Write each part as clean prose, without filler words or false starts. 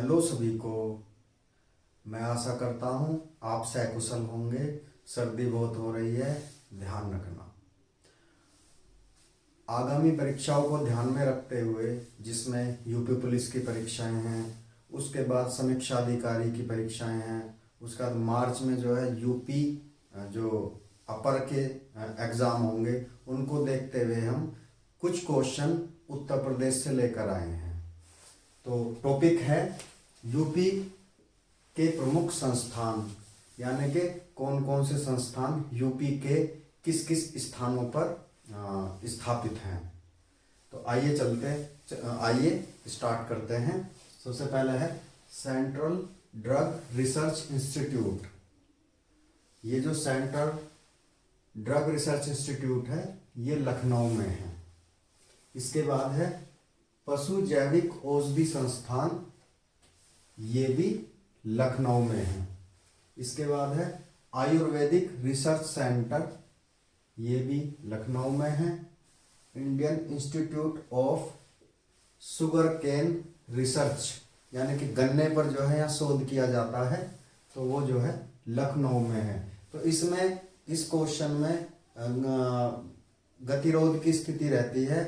Hello सभी को। मैं आशा करता हूँ आप सकुशल होंगे। सर्दी बहुत हो रही है, ध्यान रखना। आगामी परीक्षाओं को ध्यान में रखते हुए, जिसमें यूपी पुलिस की परीक्षाएं हैं, उसके बाद समीक्षा अधिकारी की परीक्षाएं हैं, उसके बाद मार्च में जो है यूपी जो अपर के एग्ज़ाम होंगे, उनको देखते हुए हम कुछ क्वेश्चन उत्तर प्रदेश से लेकर आए हैं। तो टॉपिक है यूपी के प्रमुख संस्थान, यानी कि कौन कौन से संस्थान यूपी के किस किस स्थानों पर स्थापित हैं। तो आइए स्टार्ट करते हैं। सबसे पहले है सेंट्रल ड्रग रिसर्च इंस्टीट्यूट। ये जो सेंट्रल ड्रग रिसर्च इंस्टीट्यूट है, ये लखनऊ में है। इसके बाद है पशु जैविक औषधि संस्थान, ये भी लखनऊ में है। इसके बाद है आयुर्वेदिक रिसर्च सेंटर, ये भी लखनऊ में है। Indian Institute of sugarcane research, यानी कि गन्ने पर जो है यहाँ शोध किया जाता है, तो वो जो है लखनऊ में है। तो इसमें इस क्वेश्चन में गतिरोध की स्थिति रहती है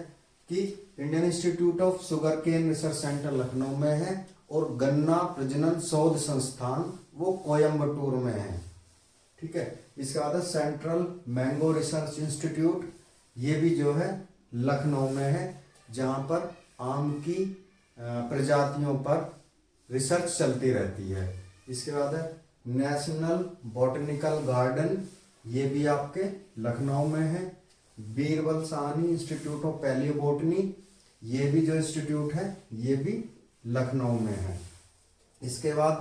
कि Indian Institute of sugarcane research centre Lucknow में है और गन्ना प्रजनन शोध संस्थान वो कोयम्बटूर में है। ठीक है। इसके बाद सेंट्रल मैंगो रिसर्च इंस्टीट्यूट, ये भी जो है लखनऊ में है, जहाँ पर आम की प्रजातियों पर रिसर्च चलती रहती है। इसके बाद है नेशनल बॉटनिकल गार्डन, ये भी आपके लखनऊ में है। बीरबल साहनी इंस्टीट्यूट ऑफ पैलियोबोटनी, ये भी जो इंस्टीट्यूट है ये भी लखनऊ में है। इसके बाद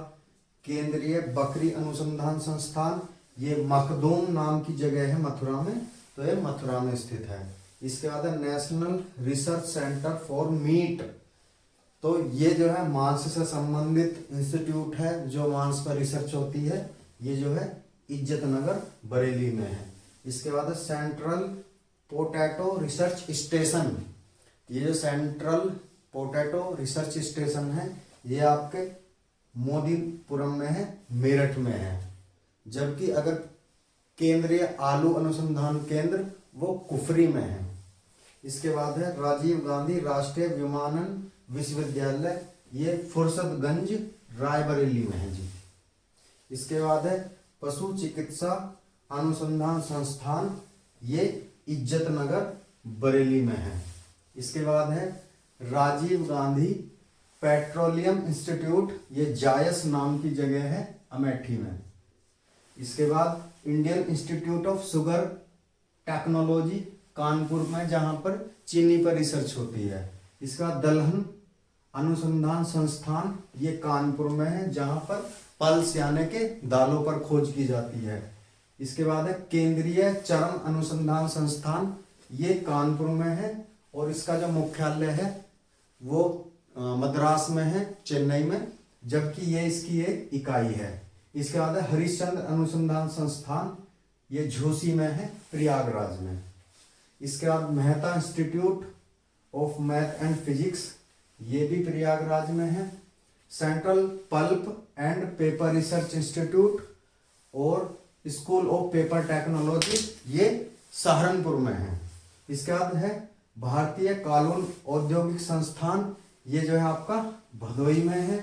केंद्रीय बकरी अनुसंधान संस्थान, ये मखदूम नाम की जगह है मथुरा में, तो ये मथुरा में स्थित है। इसके बाद है national research centre for meet, तो ये जो है मांस से संबंधित इंस्टीट्यूट है, जो मांस पर रिसर्च होती है, ये जो है इज्जत नगर बरेली में है। इसके बाद है सेंट्रल पोटैटो रिसर्च स्टेशन, ये जो सेंट्रल पोटैटो रिसर्च स्टेशन है, ये आपके मोदीपुरम में है, मेरठ में है। जबकि अगर केंद्रीय आलू अनुसंधान केंद्र वो कुफरी में है। इसके बाद है राजीव गांधी राष्ट्रीय विमानन विश्वविद्यालय, ये फुर्सतगंज रायबरेली में है जी। इसके बाद है पशु चिकित्सा अनुसंधान संस्थान, ये इज्जत नगर बरेली में है। इसके बाद है राजीव गांधी पेट्रोलियम इंस्टीट्यूट, ये जायस नाम की जगह है अमेठी में। इसके बाद Indian Institute of sugar technology Kanpur में, जहां पर चीनी पर रिसर्च होती है। इसका दलहन अनुसंधान संस्थान, ये कानपुर में है, जहां पर पल्स यानी के दालों पर खोज की जाती है। इसके बाद है केंद्रीय चरम अनुसंधान संस्थान, ये कानपुर में है और इसका जो मुख्यालय है वो मद्रास में है, चेन्नई में, जबकि ये इसकी एक इकाई है। इसके बाद है हरिश्चंद्र अनुसंधान संस्थान, ये झूसी में है, प्रयागराज में। इसके बाद Mehta institute of math and physics, ये भी प्रयागराज में है। Central pulp and paper research institute और स्कूल ऑफ पेपर टेक्नोलॉजी, ये सहारनपुर में है। इसके बाद है भारतीय कानून औद्योगिक संस्थान, ये जो है आपका भदोई में है।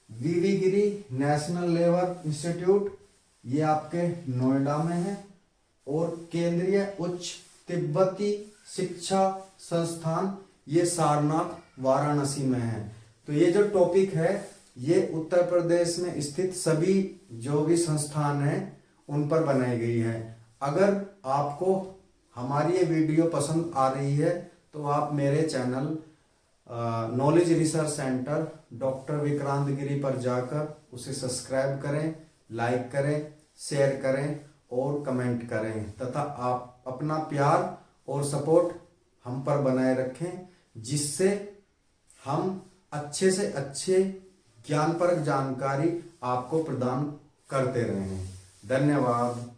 वीवी गिरी नेशनल लेबर इंस्टीट्यूट, ये आपके नोएडा में है। और केंद्रीय उच्च तिब्बती शिक्षा संस्थान, ये सारनाथ वाराणसी में है। तो ये जो टॉपिक है, ये उत्तर प्रदेश में स्थित सभी जो भी संस्थान हैं उन पर बनाई गई है। अगर आपको हमारी ये वीडियो पसंद आ रही है तो आप मेरे channel knowledge research centre doctor Vikrant Giri पर जाकर उसे सब्सक्राइब करें, लाइक करें, शेयर करें और कमेंट करें, तथा आप अपना प्यार और सपोर्ट हम पर बनाए रखें, जिससे हम अच्छे से अच्छे ज्ञानपरक जानकारी आपको प्रदान करते रहें। धन्यवाद।